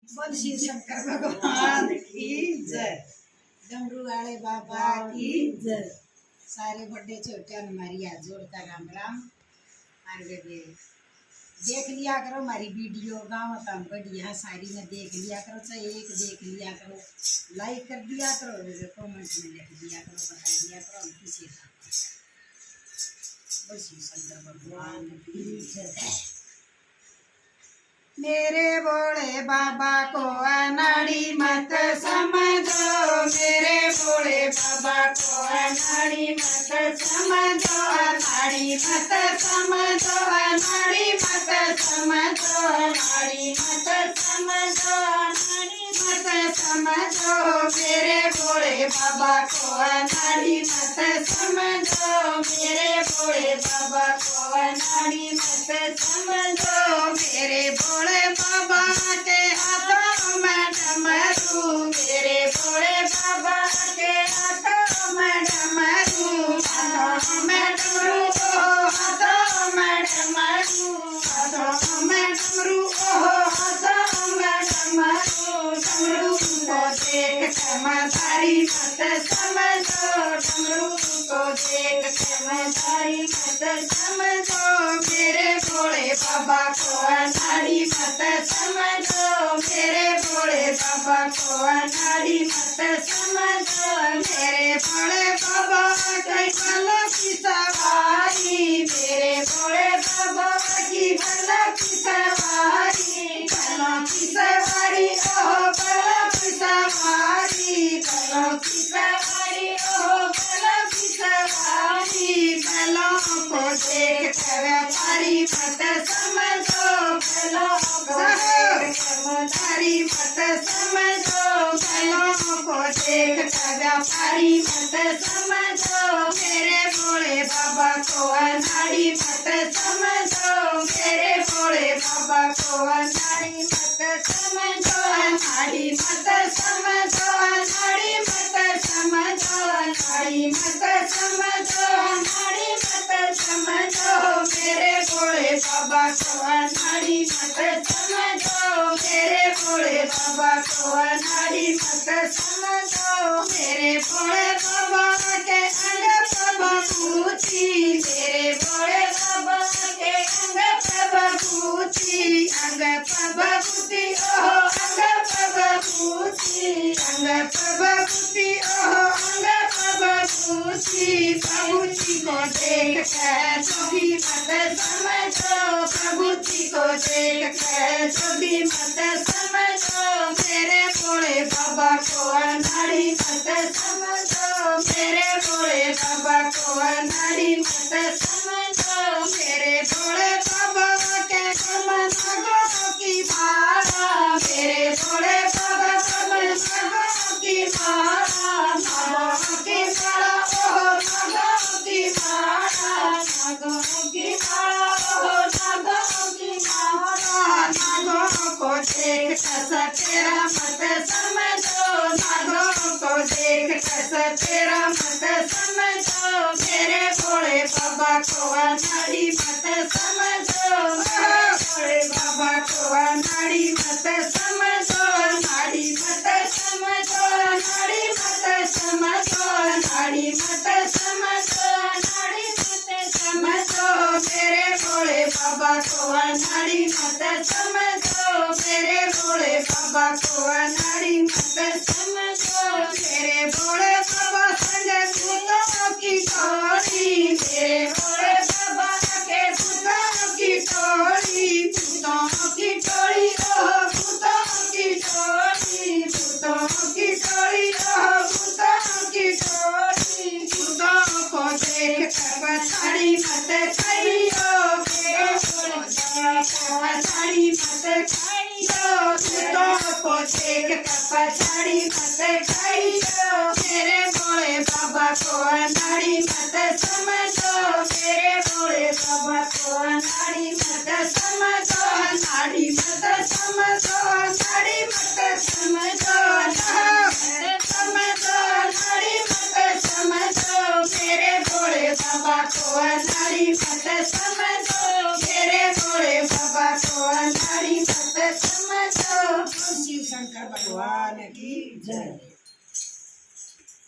बोल शिव शंकर भगवान की जय। डमरू वाले बाबा की जय। सारे बड़े छोटे हमारी हाथ जोड़ता राम राम। आगे देख लिया करो हमारी वीडियो गाँव तम बढ़िया सारी में देख लिया करो, चाहे एक देख लिया करो, लाइक कर दिया करो, कमेंट में लिख दिया करो, बता दिया करो हम किसी का। बोल शिव शंकर भगवान की जय। मेरे भोले बाबा को अनाड़ी मत समझो, मेरे भोले बाबा को अनाड़ी मत समझो, अनाड़ी मत समझो, अनाड़ी मत समझो, अनाड़ी मत समझो, अनाड़ी मत समझो, मेरे भोले बाबा को अनाड़ी मत समझो, मेरे भोले बाबा को अनाड़ी मत समझो, मेरे भोले बाबा के हाथों में डमरू, मेरे भोले बाबा के हाथों में डमरू, हाथों में डमरू, हाथों में डमरू, हाथों में डमरू, हाथों में डमरू, डमरू को देख चमत्कारी मत समझो, डमरू को देख चमत्कारी मत समझो, मेरे भोले बाबा को अनाड़ी मत समझो, मेरे भोले बाबा को अनाड़ी मत समझो, मेरे भोले बाबा की भला की सवारी, मेरे भोले बाबा की भला की सवारी, भला की सवारी, ओह भला की सवारी, भला की सवारी, ओह भला की सवारी, भलों को देख व्यापारी मत समझो, भलों को देख चमत्कारी मत समझो, भलों को देख व्यापारी मत समझो, मेरे भोले बाबा को अनाड़ी मत समझो, मेरे भोले बाबा को अनाड़ी मत समझो, अनाड़ी मत समझो, अनाड़ी मत समझो, अनाड़ी मत समझो, अनाड़ी मत समझो, मेरे भोले बाबा को अनाड़ी मत समझो, मेरे भोले बाबा को अनाड़ी मत समझो, मेरे भोले बाबा के अंग प्रभूति, मेरे भोले बाबा के अंग प्रभूति, अंग प्रभूति, ओह अंग प्रभूति, अंग प्रभूति, ओह अंग प्रभूति, प्रभुति को देख कर सभी मत समझो, प्रभुति को देख कर सभी मत समझो, मेरे भोले बाबा को अनाड़ी मत समझो, मेरे भोले बाबा को अनाड़ी मत समझो, मेरे भोले बाबा के नागों की माला, मेरे भोले बाबा नागों की माला, नागों की माला, ओह नागों की माला, नागों की माला, ओह नागों की माला, नागों को देख तेरा मत समझो, नागों को देख तेरा मत समझो, मेरे भोले बाबा को अनाड़ी मत समझो, भोले बाबा को अनाड़ी मत समझो, अनाड़ी मत समझो, अनाड़ी मत समझो, अनाड़ी मत समझो, अनाड़ी मत समझो, मेरे भोले बाबा को अनाड़ी मत समझो, मेरे भोले बाबा को अनाड़ी मत समझो, मेरे भोले बाबा संग भूतों की टोली, मेरे भोले बाबा के भूतों की टोली, भूतों की टोली, ओह भूतों की टोली, भूतों की टोली, ओह भूतों की टोली, भूतों को देख पछाड़ी मत खाइयो, पछाड़ी मत खाइयो, भूतों को देख पछाड़ी मत खाइयो, मेरे भोले बाबा को अनाड़ी मत समझो, मेरे भोले बाबा को अनाड़ी मत समझो, अनाड़ी मत समझो, अनाड़ी मत समझो, समझो, अनाड़ी मत समझो, मेरे भोले बाबा को अनाड़ी मत समझो, मेरे भोले बाबा को अनाड़ी मत समझो। ભગવાન કી જય.